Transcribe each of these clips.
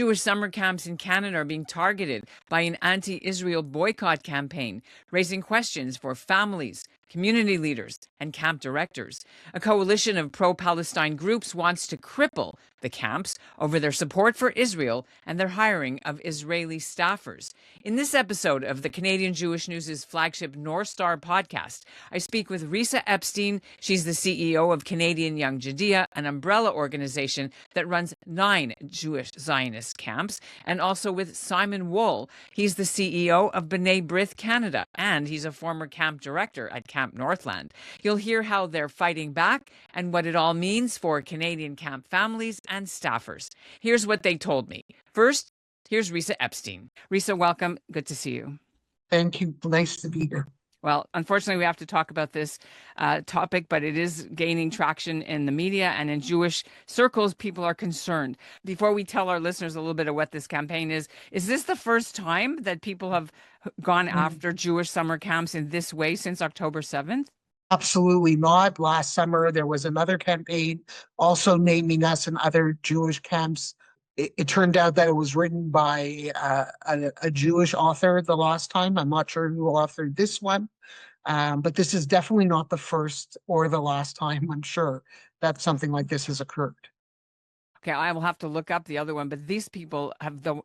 Jewish summer camps in Canada are being targeted by an anti-Israel boycott campaign, raising questions for families, community leaders, and camp directors. A coalition of pro-Palestine groups wants to cripple the camps over their support for Israel and their hiring of Israeli staffers. In this episode of the Canadian Jewish News' flagship North Star podcast, I speak with Risa Epstein. She's the CEO of Canadian Young Judaea, an umbrella organization that runs 9 Jewish Zionist camps, and also with Simon Wolle. He's the CEO of B'nai Brith Canada, and he's a former camp director at Camp Northland. You'll hear how they're fighting back and what it all means for Canadian camp families and staffers. Here's what they told me. First, here's Risa Epstein. Risa, welcome. Good to see you. Thank you. Nice to be here. Well, unfortunately, we have to talk about this topic, but it is gaining traction in the media and in Jewish circles. People are concerned. Before we tell our listeners a little bit of what this campaign is this the first time that people have gone after Jewish summer camps in this way since October 7th? Absolutely not. Last summer, there was another campaign also naming us and other Jewish camps. It turned out that it was written by a Jewish author the last time. I'm not sure who authored this one, but this is definitely not the first or the last time, I'm sure, that something like this has occurred. Okay, I will have to look up the other one, but these people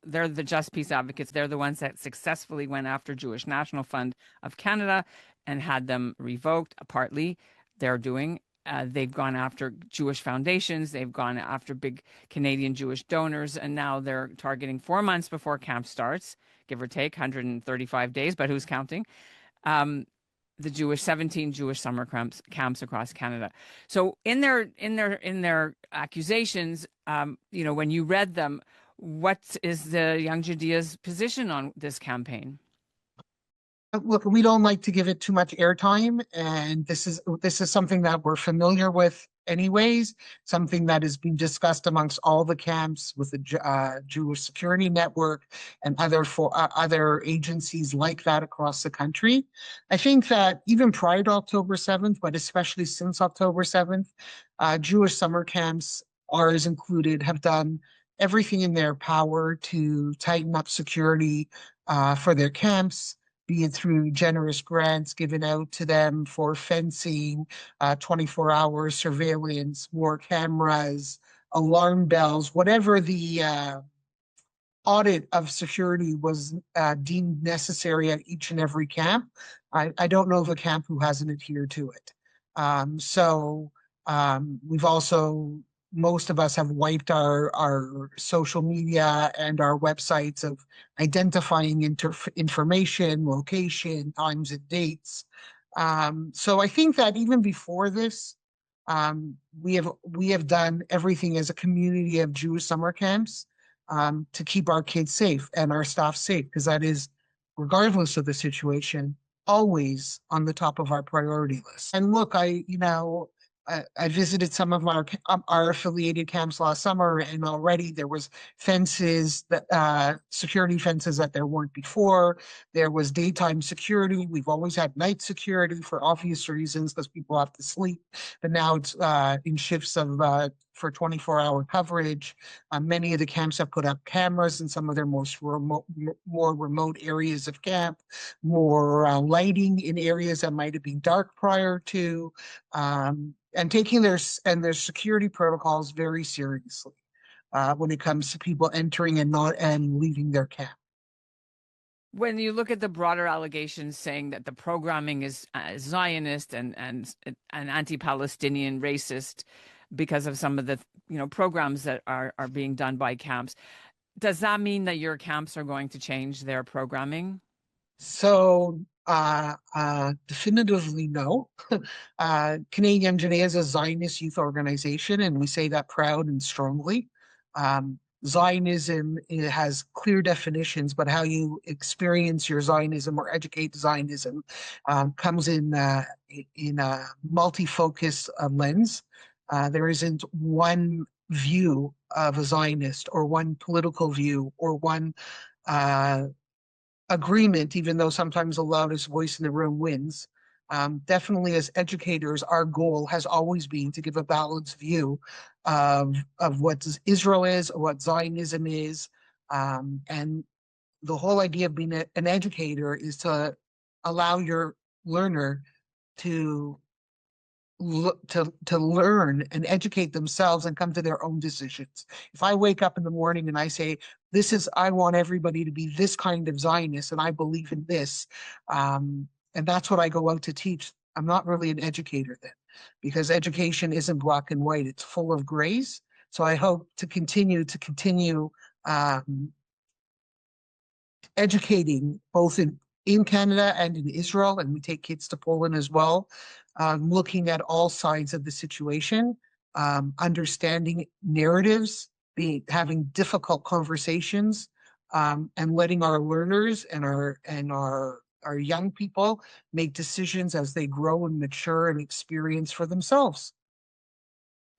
they're the Just Peace advocates. They're the ones that successfully went after Jewish National Fund of Canada and had them revoked. Partly they're doing. They've gone after Jewish foundations. They've gone after big Canadian Jewish donors, and now they're targeting 4 months before camp starts, give or take 135 days, but who's counting? The 17 Jewish summer camps across Canada. So in their accusations, when you read them, what is the Young Judea's position on this campaign? Look, we don't like to give it too much airtime, and this is something that we're familiar with anyways, something that has been discussed amongst all the camps with the Jewish Security Network and other agencies like that across the country. I think that even prior to October 7th, but especially since October 7th, Jewish summer camps, ours included, have done everything in their power to tighten up security for their camps, be it through generous grants given out to them for fencing, 24-hour surveillance, more cameras, alarm bells, whatever the audit of security was deemed necessary at each and every camp. I don't know of a camp who hasn't adhered to it. We've also, most of us have wiped our social media and our websites of identifying information, location, times and dates. So I think that even before this, we have done everything as a community of Jewish summer camps to keep our kids safe and our staff safe, because that is, regardless of the situation, always on the top of our priority list. And look, I visited some of our affiliated camps last summer, and already there was fences, security fences that there weren't before. There was daytime security. We've always had night security for obvious reasons because people have to sleep, but now it's in shifts of for 24-hour coverage. Many of the camps have put up cameras in some of their more remote areas of camp, more lighting in areas that might have been dark prior to. And taking their security protocols very seriously when it comes to people entering and leaving their camp. When you look at the broader allegations saying that the programming is Zionist and anti-Palestinian, racist, because of some of the programs that are being done by camps, does that mean that your camps are going to change their programming? So definitively no. Canadian Judaea is a Zionist youth organization, and we say that proud and strongly. Zionism, it has clear definitions, but how you experience your Zionism or educate Zionism comes in a multi-focus lens. There isn't one view of a Zionist or one political view or one agreement, even though sometimes the loudest voice in the room wins. Definitely as educators, our goal has always been to give a balanced view of what Israel is, what Zionism is, And the whole idea of being an educator is to allow your learner to to learn and educate themselves and come to their own decisions. If I wake up in the morning and I say, this is, I want everybody to be this kind of Zionist and I believe in this, and that's what I go out to teach, I'm not really an educator then, because education isn't black and white, it's full of grays. So I hope to continue um, educating both in Canada and in Israel, and we take kids to Poland as well, looking at all sides of the situation, understanding narratives, having difficult conversations, and letting our learners and our young people make decisions as they grow and mature and experience for themselves.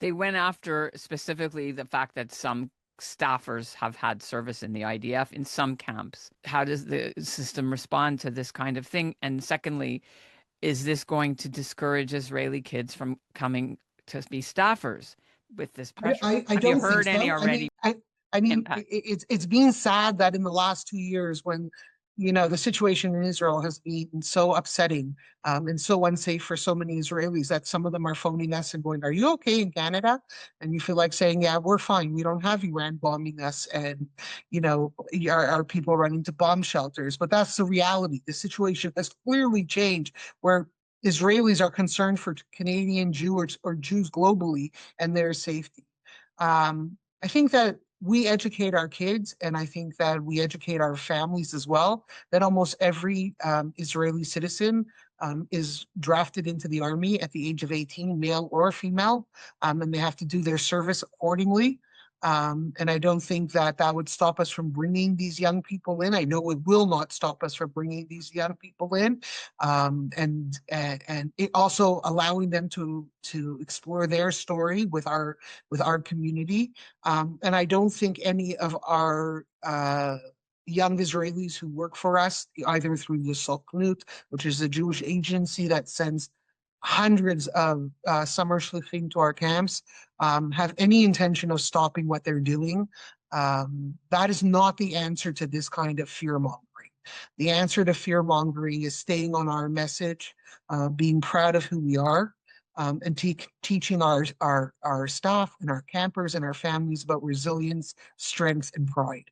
They went after specifically the fact that some staffers have had service in the IDF in some camps. How does the system respond to this kind of thing? And secondly, is this going to discourage Israeli kids from coming to be staffers with this pressure? I Have you don't think heard any so. already I mean, impact? it's been sad that in the last 2 years, when the situation in Israel has been so upsetting, and so unsafe for so many Israelis, that some of them are phoning us and going, "Are you okay in Canada?" And you feel like saying, "Yeah, we're fine. We don't have Iran bombing us, and our people running to bomb shelters." But that's the reality. The situation has clearly changed, where Israelis are concerned for Canadian Jews or Jews globally and their safety. I think that we educate our kids, and I think that we educate our families as well, that almost every Israeli citizen is drafted into the army at the age of 18, male or female, and they have to do their service accordingly. And I don't think that that would stop us from bringing these young people in. I know it will not stop us from bringing these young people in, and it also allowing them to explore their story with our community. And I don't think any of our young Israelis who work for us, either through the Sokhnut, which is a Jewish agency that sends hundreds of summer shlichim to our camps, have any intention of stopping what they're doing. That is not the answer to this kind of fear mongering. The answer to fear mongering is staying on our message, being proud of who we are, and teaching our staff and our campers and our families about resilience, strength, and pride.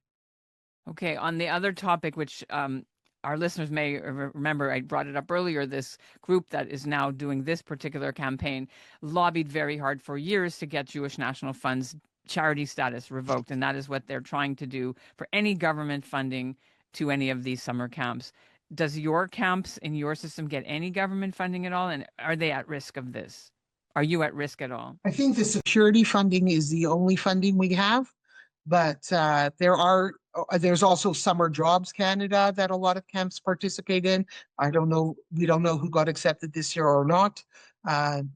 Okay, on the other topic, which our listeners may remember, I brought it up earlier. This group that is now doing this particular campaign lobbied very hard for years to get Jewish National Fund's charity status revoked. And that is what they're trying to do for any government funding to any of these summer camps. Does your camps in your system get any government funding at all? And are they at risk of this? Are you at risk at all? I think the security funding is the only funding we have, but there's also Summer Jobs Canada that a lot of camps participate in. I don't know. We don't know who got accepted this year or not.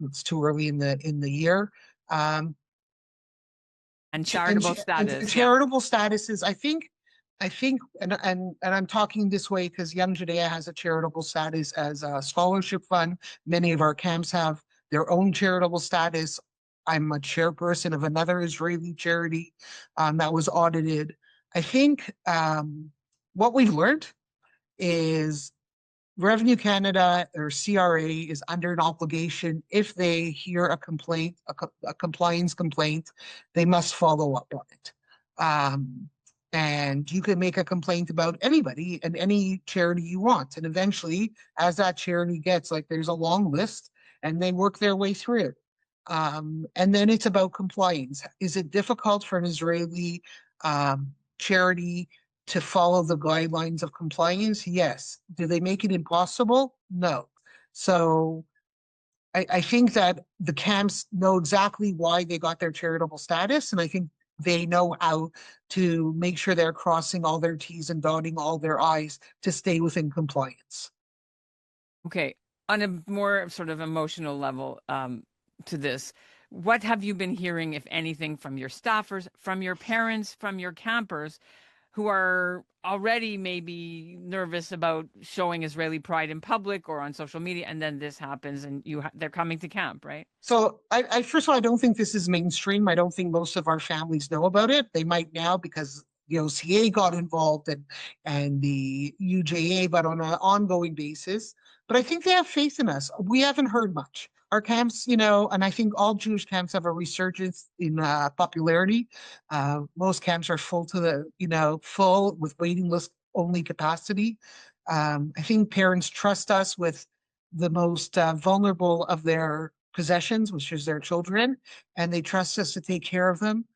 It's too early in the year. And charitable status. Charitable statuses, I think, and I'm talking this way because Young Judaea has a charitable status as a scholarship fund. Many of our camps have their own charitable status. I'm a chairperson of another Israeli charity that was audited. I think what we've learned is Revenue Canada or CRA is under an obligation. If they hear a complaint, a compliance complaint, they must follow up on it. And you can make a complaint about anybody and any charity you want. And eventually, as that charity gets, like, there's a long list and they work their way through it. And then it's about compliance. Is it difficult for an Israeli charity to follow the guidelines of compliance? Yes. Do they make it impossible? No. So I think that the camps know exactly why they got their charitable status, and I think they know how to make sure they're crossing all their T's and dotting all their I's to stay within compliance. Okay. On a more sort of emotional level to this, what have you been hearing, if anything, from your staffers, from your parents, from your campers who are already maybe nervous about showing Israeli pride in public or on social media, and then this happens and they're coming to camp, right? So I first of all, I don't think this is mainstream. I don't think most of our families know about it. They might now because the OCA got involved and the UJA, but on an ongoing basis. But I think they have faith in us. We haven't heard much. Our camps, and I think all Jewish camps have a resurgence in popularity. Most camps are full to full with waiting list only capacity. I think parents trust us with the most vulnerable of their possessions, which is their children, and they trust us to take care of them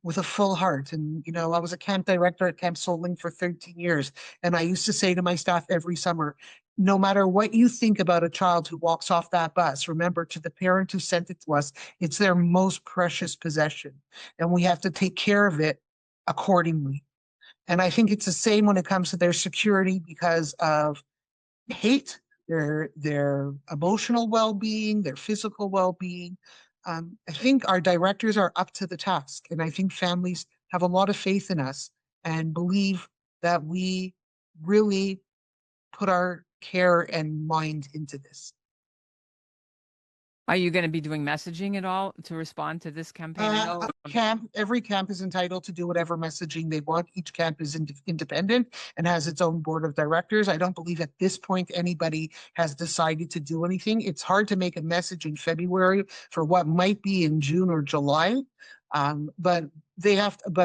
with a full heart. And, I was a camp director at Camp Solling for 13 years, and I used to say to my staff every summer, no matter what you think about a child who walks off that bus, remember, to the parent who sent it to us, it's their most precious possession, and we have to take care of it accordingly. And I think it's the same when it comes to their security because of hate, their emotional well-being, their physical well-being. I think our directors are up to the task, and I think families have a lot of faith in us and believe that we really put our care and mind into this. Are you going to be doing messaging at all to respond to this campaign? Every camp is entitled to do whatever messaging they want. Each camp is independent and has its own board of directors. I don't believe at this point anybody has decided to do anything. It's hard to make a message in February for what might be in June or July. But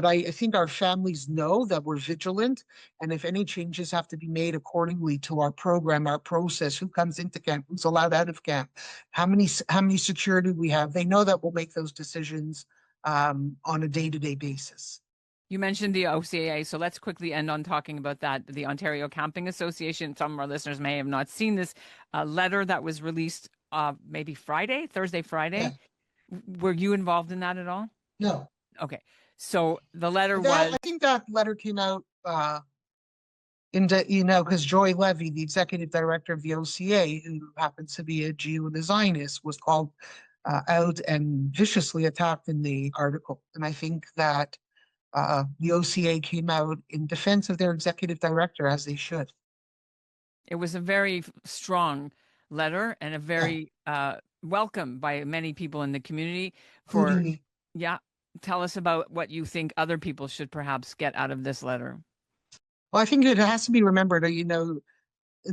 I think our families know that we're vigilant, and if any changes have to be made accordingly to our program, our process, who comes into camp, who's allowed out of camp, how many security we have, they know that we'll make those decisions on a day-to-day basis. You mentioned the OCA, so let's quickly end on talking about that. The Ontario Camping Association, some of our listeners may have not seen this letter that was released maybe Thursday, Friday. Yeah. Were you involved in that at all? No. Okay. So the letter I think that letter came out because Joy Levy, the executive director of the OCA, who happens to be a Jew and a Zionist, was called out and viciously attacked in the article. And I think that the OCA came out in defense of their executive director, as they should. It was a very strong letter and a very welcome by many people in the community. Tell us about what you think other people should perhaps get out of this letter. Well, I think it has to be remembered that,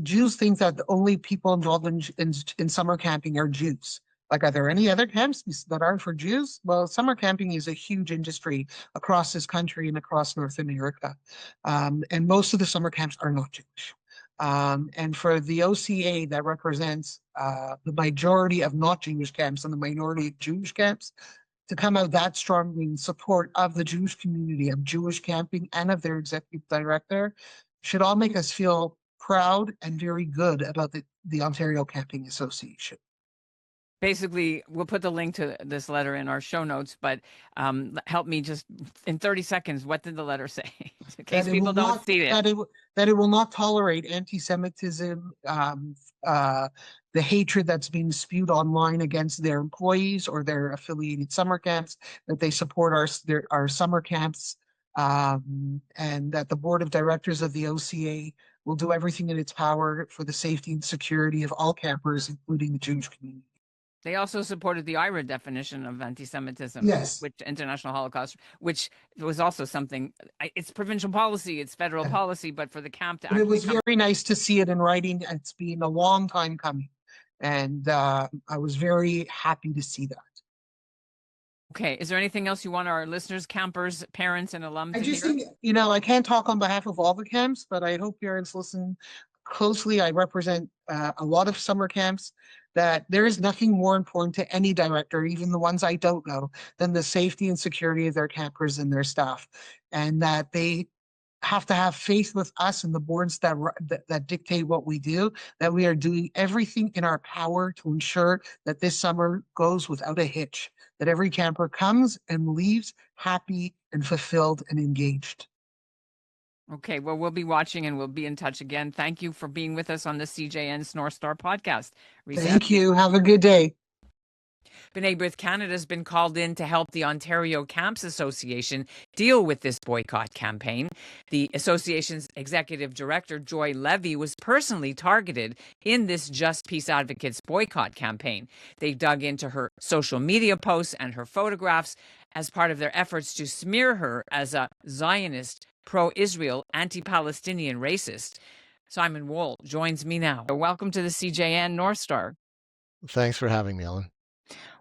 Jews think that the only people involved in summer camping are Jews. Like, are there any other camps that aren't for Jews? Well, summer camping is a huge industry across this country and across North America. And most of the summer camps are not Jewish. And for the OCA that represents the majority of not Jewish camps and the minority of Jewish camps, to come out that strongly in support of the Jewish community, of Jewish camping, and of their executive director should all make us feel proud and very good about the Ontario Camping Association. Basically, we'll put the link to this letter in our show notes, but help me just in 30 seconds. What did the letter say? In case people don't see it. That it will not tolerate anti-Semitism, the hatred that's being spewed online against their employees or their affiliated summer camps, that they support our summer camps, and that the board of directors of the OCA will do everything in its power for the safety and security of all campers, including the Jewish community. They also supported the IRA definition of anti-Semitism, yes, which International Holocaust, which was also something. It's provincial policy, it's federal policy, but for the camp to. But it was very nice to see it in writing. It's been a long time coming, and I was very happy to see that. Okay, is there anything else you want our listeners, campers, parents, and alums to hear? I just think, I can't talk on behalf of all the camps, but I hope parents listen closely. I represent a lot of summer camps. That there is nothing more important to any director, even the ones I don't know, than the safety and security of their campers and their staff, and that they have to have faith with us and the boards that dictate what we do, that we are doing everything in our power to ensure that this summer goes without a hitch, that every camper comes and leaves happy and fulfilled and engaged. Okay, well, we'll be watching and we'll be in touch again. Thank you for being with us on the CJN's North Star podcast. Risa. Thank you. Have a good day. B'nai Brith Canada has been called in to help the Ontario Camps Association deal with this boycott campaign. The association's executive director, Joy Levy, was personally targeted in this Just Peace Advocates boycott campaign. They dug into her social media posts and her photographs as part of their efforts to smear her as a Zionist, pro-Israel, anti-Palestinian racist. Simon Wolle joins me now. Welcome to the CJN North Star. Thanks for having me, Ellen.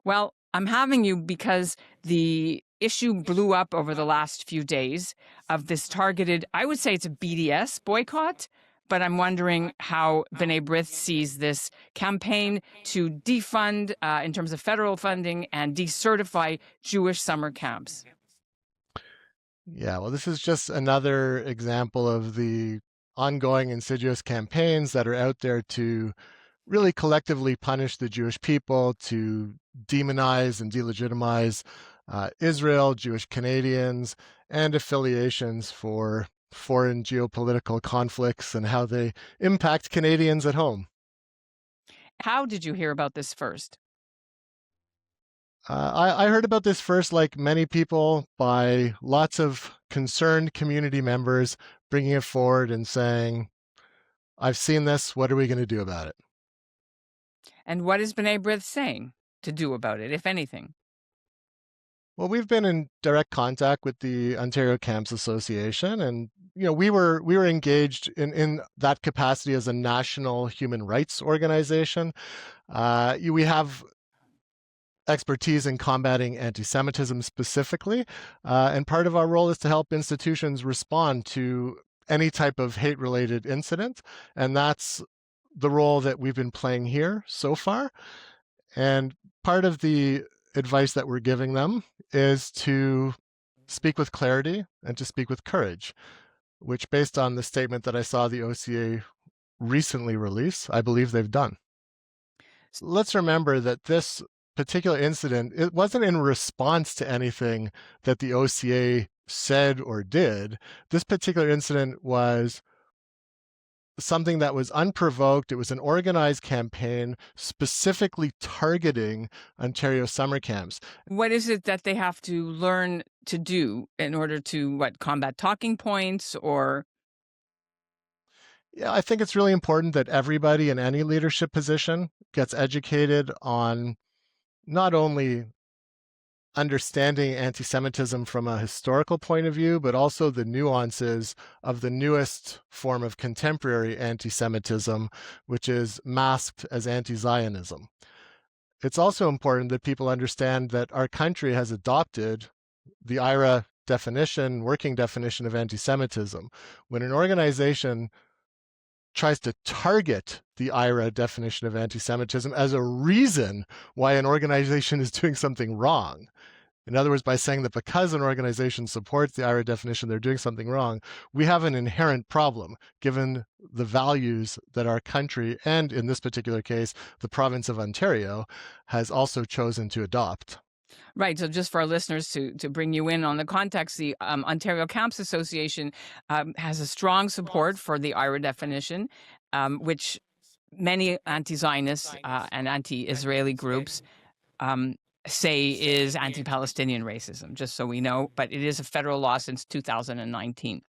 Well, I'm having you because the issue blew up over the last few days of this targeted, I would say it's a BDS boycott, but I'm wondering how B'nai Brith sees this campaign to defund in terms of federal funding and decertify Jewish summer camps. Yeah, well, this is just another example of the ongoing insidious campaigns that are out there to really collectively punish the Jewish people, to demonize and delegitimize Israel, Jewish Canadians, and affiliations for foreign geopolitical conflicts and how they impact Canadians at home. How did you hear about this first? I heard about this first, like many people, by lots of concerned community members bringing it forward and saying, I've seen this, what are we going to do about it? And what is B'nai Brith saying to do about it, if anything? Well, we've been in direct contact with the Ontario Camps Association, and we were engaged in that capacity as a national human rights organization. We have expertise in combating anti-Semitism specifically, and part of our role is to help institutions respond to any type of hate-related incident, and that's the role that we've been playing here so far. And part of the advice that we're giving them is to speak with clarity and to speak with courage, which, based on the statement that I saw the OCA recently release, I believe they've done. Let's remember that this particular incident, it wasn't in response to anything that the OCA said or did. This particular incident was something that was unprovoked. It was an organized campaign specifically targeting Ontario summer camps. What is it that they have to learn to do in order to, combat talking points or? Yeah, I think it's really important that everybody in any leadership position gets educated on not only understanding anti-Semitism from a historical point of view, but also the nuances of the newest form of contemporary anti-Semitism, which is masked as anti-Zionism. It's also important that people understand that our country has adopted the IRA definition, working definition of anti-Semitism. When an organization tries to target the IRA definition of anti-Semitism as a reason why an organization is doing something wrong. In other words, by saying that because an organization supports the IRA definition, they're doing something wrong, we have an inherent problem, given the values that our country, and in this particular case, the province of Ontario, has also chosen to adopt. Right. So just for our listeners to bring you in on the context, the Ontario Camps Association has a strong support for the IRA definition, which many anti-Zionist and anti-Israeli groups say is anti-Palestinian racism, just so we know. But it is a federal law since 2019.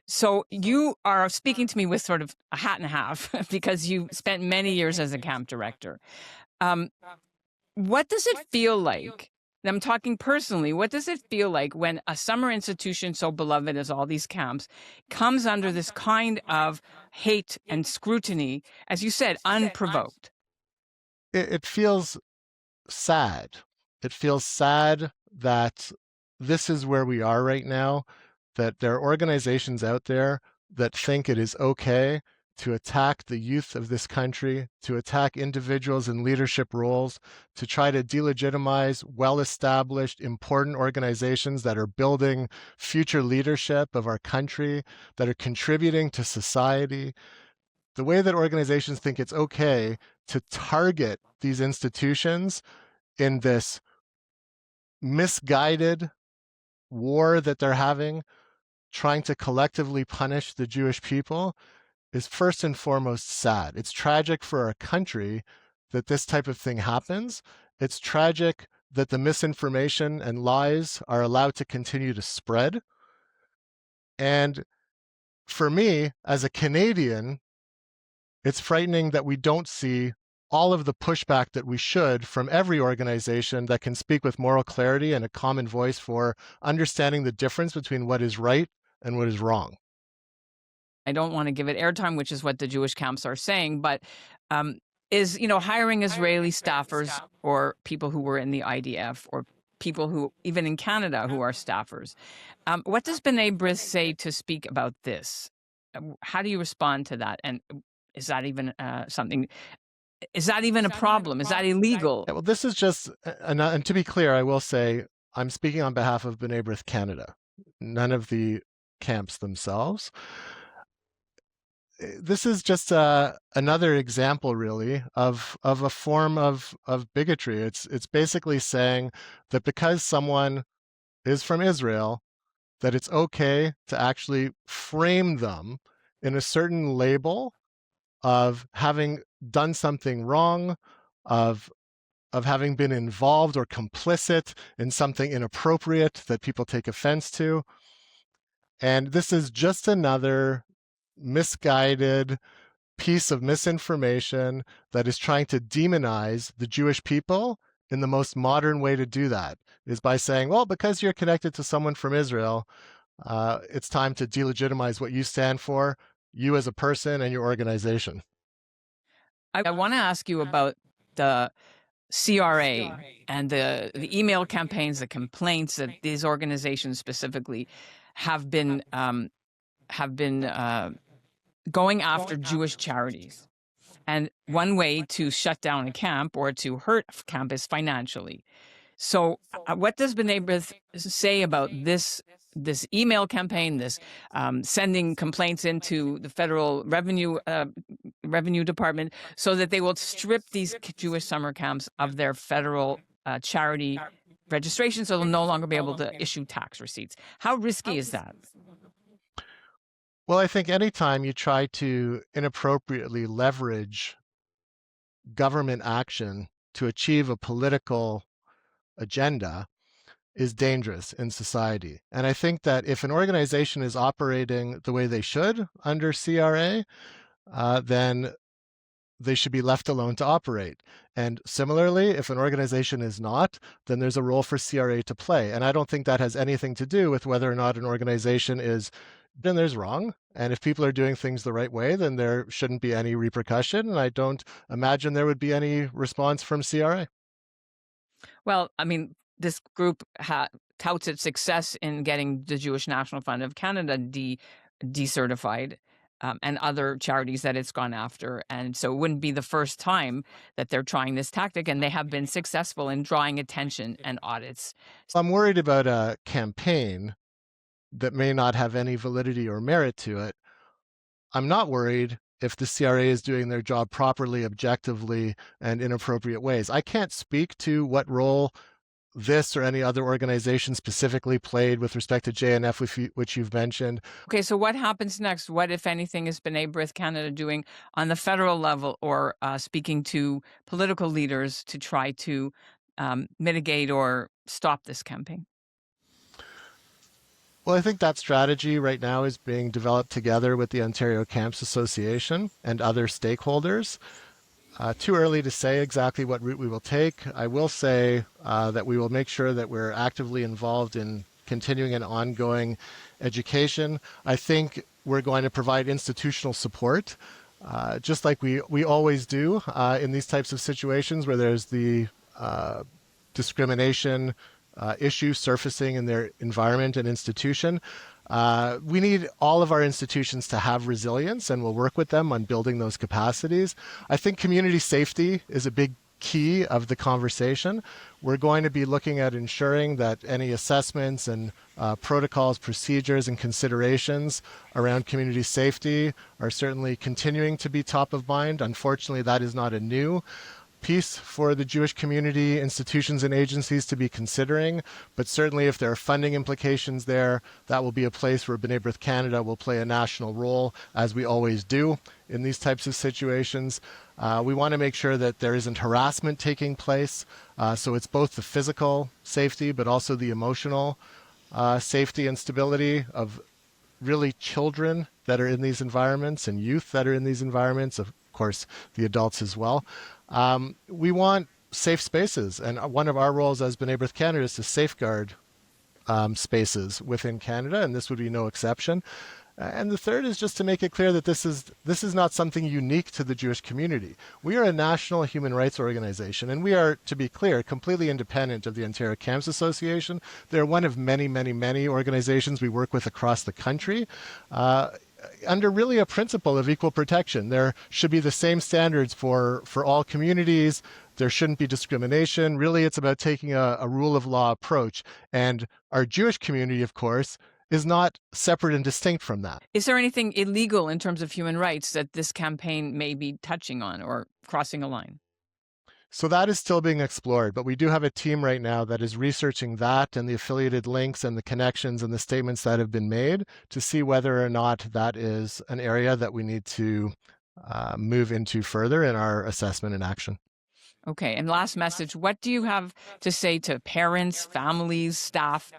So you are speaking to me with sort of a hat and a half because you spent many years as a camp director. What does it feel like? And I'm talking personally. What does it feel like when a summer institution so beloved as all these camps comes under this kind of hate and scrutiny, as you said, unprovoked? It feels sad. It feels sad that this is where we are right now, that there are organizations out there that think it is okay to attack the youth of this country, to attack individuals in leadership roles, to try to delegitimize well-established, important organizations that are building future leadership of our country, that are contributing to society. The way that organizations think it's okay to target these institutions in this misguided war that they're having, trying to collectively punish the Jewish people, is first and foremost sad. It's tragic for our country that this type of thing happens. It's tragic that the misinformation and lies are allowed to continue to spread. And for me, as a Canadian, it's frightening that we don't see all of the pushback that we should from every organization that can speak with moral clarity and a common voice for understanding the difference between what is right and what is wrong. I don't want to give it airtime, which is what the Jewish camps are saying, but is, hiring Israeli staffers or people who were in the IDF or people who, even in Canada, who are staffers. What does B'nai Brith say to speak about this? How do you respond to that? And is that even something? Is that even a problem? Is that illegal? Yeah, well, this is just, and to be clear, I will say I'm speaking on behalf of B'nai Brith Canada, none of the camps themselves. This is just another example, really, of a form of bigotry. It's basically saying that because someone is from Israel, that it's okay to actually frame them in a certain label of having done something wrong, of having been involved or complicit in something inappropriate that people take offense to. And this is just another misguided piece of misinformation that is trying to demonize the Jewish people. In the most modern way to do that is by saying, well, because you're connected to someone from Israel, it's time to delegitimize what you stand for, you as a person and your organization. I want to ask you about the CRA and the email campaigns, the complaints that these organizations specifically have been going after Jewish charities. And one way to shut down a camp or to hurt a camp is financially. So what does B'nai Brith say about this email campaign, this sending complaints into the federal revenue department so that they will strip these Jewish summer camps of their federal charity registration so they'll no longer be able to issue tax receipts? How risky is that? Well, I think anytime you try to inappropriately leverage government action to achieve a political agenda is dangerous in society. And I think that if an organization is operating the way they should under CRA, then they should be left alone to operate. And similarly, if an organization is not, then there's a role for CRA to play. And I don't think that has anything to do with whether or not an organization is, then there's wrong. And if people are doing things the right way, then there shouldn't be any repercussion. And I don't imagine there would be any response from CRA. Well, I mean, this group touts its success in getting the Jewish National Fund of Canada decertified. And other charities that it's gone after. And so it wouldn't be the first time that they're trying this tactic, and they have been successful in drawing attention and audits. I'm worried about a campaign that may not have any validity or merit to it. I'm not worried if the CRA is doing their job properly, objectively, and in appropriate ways. I can't speak to what role this or any other organization specifically played with respect to JNF, which you've mentioned. Okay, so what happens next? What, if anything, is B'nai Brith Canada doing on the federal level or speaking to political leaders to try to mitigate or stop this campaign? Well, I think that strategy right now is being developed together with the Ontario Camps Association and other stakeholders. Too early to say exactly what route we will take. I will say that we will make sure that we're actively involved in continuing an ongoing education. I think we're going to provide institutional support, just like we always do in these types of situations where there's the discrimination issue surfacing in their environment and institution. We need all of our institutions to have resilience, and we'll work with them on building those capacities. I think community safety is a big key of the conversation. We're going to be looking at ensuring that any assessments and protocols, procedures, and considerations around community safety are certainly continuing to be top of mind. Unfortunately, that is not a new piece for the Jewish community, institutions, and agencies to be considering, but certainly if there are funding implications there, that will be a place where B'nai Brith Canada will play a national role, as we always do in these types of situations. We want to make sure that there isn't harassment taking place, so it's both the physical safety, but also the emotional safety and stability of really children that are in these environments and youth that are in these environments, of course, the adults as well. We want safe spaces, and one of our roles as B'nai Brith Canada is to safeguard spaces within Canada, and this would be no exception. And the third is just to make it clear that this is not something unique to the Jewish community. We are a national human rights organization, and we are, to be clear, completely independent of the Ontario Camps Association. They're one of many, many, many organizations we work with across the country. Under really a principle of equal protection. There should be the same standards for all communities. There shouldn't be discrimination. Really, it's about taking a rule of law approach. And our Jewish community, of course, is not separate and distinct from that. Is there anything illegal in terms of human rights that this campaign may be touching on or crossing a line? So that is still being explored, but we do have a team right now that is researching that and the affiliated links and the connections and the statements that have been made to see whether or not that is an area that we need to move into further in our assessment and action. Okay, and last message, what do you have to say to parents, families, staff,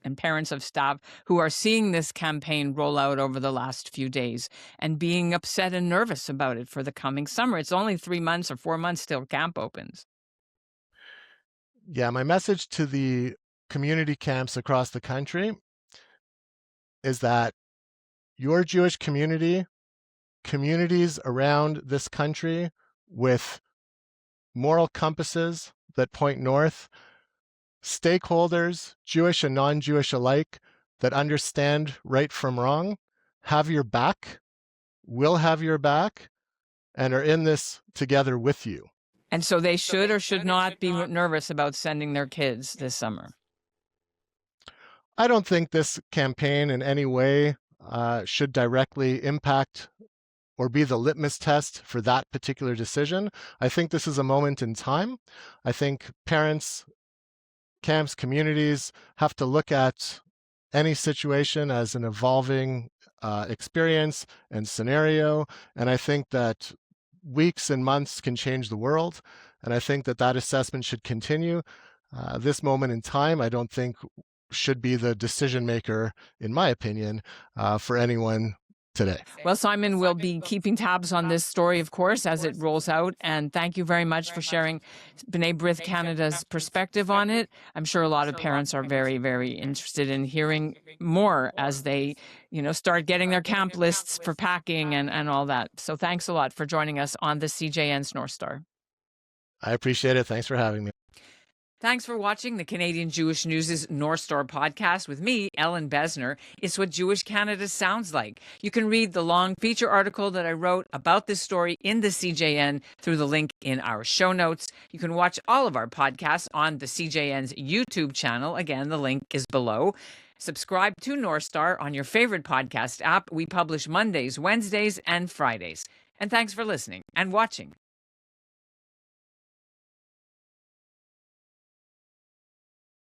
and parents of staff who are seeing this campaign roll out over the last few days and being upset and nervous about it for the coming summer? It's only 3 months or 4 months till camp opens. Yeah, my message to the community camps across the country is that your Jewish community, communities around this country with moral compasses that point north, stakeholders, Jewish and non-Jewish alike, that understand right from wrong, have your back, will have your back, and are in this together with you. And so they should or should not be nervous about sending their kids this summer. I don't think this campaign in any way should directly impact or be the litmus test for that particular decision. I think this is a moment in time. I think parents, camps, communities have to look at any situation as an evolving experience and scenario. And I think that weeks and months can change the world. And I think that that assessment should continue. This moment in time, I don't think should be the decision maker, in my opinion, for anyone today. Well, Simon will be keeping tabs on this story, of course, as it rolls out. And thank you very much for sharing B'nai Brith Canada's perspective on it. I'm sure a lot of parents are very, very interested in hearing more as they, start getting their camp lists for packing and all that. So thanks a lot for joining us on the CJN's North Star. I appreciate it. Thanks for having me. Thanks for watching the Canadian Jewish News' North Star podcast with me, Ellen Besner. It's what Jewish Canada sounds like. You can read the long feature article that I wrote about this story in the CJN through the link in our show notes. You can watch all of our podcasts on the CJN's YouTube channel. Again, the link is below. Subscribe to North Star on your favorite podcast app. We publish Mondays, Wednesdays, and Fridays. And thanks for listening and watching.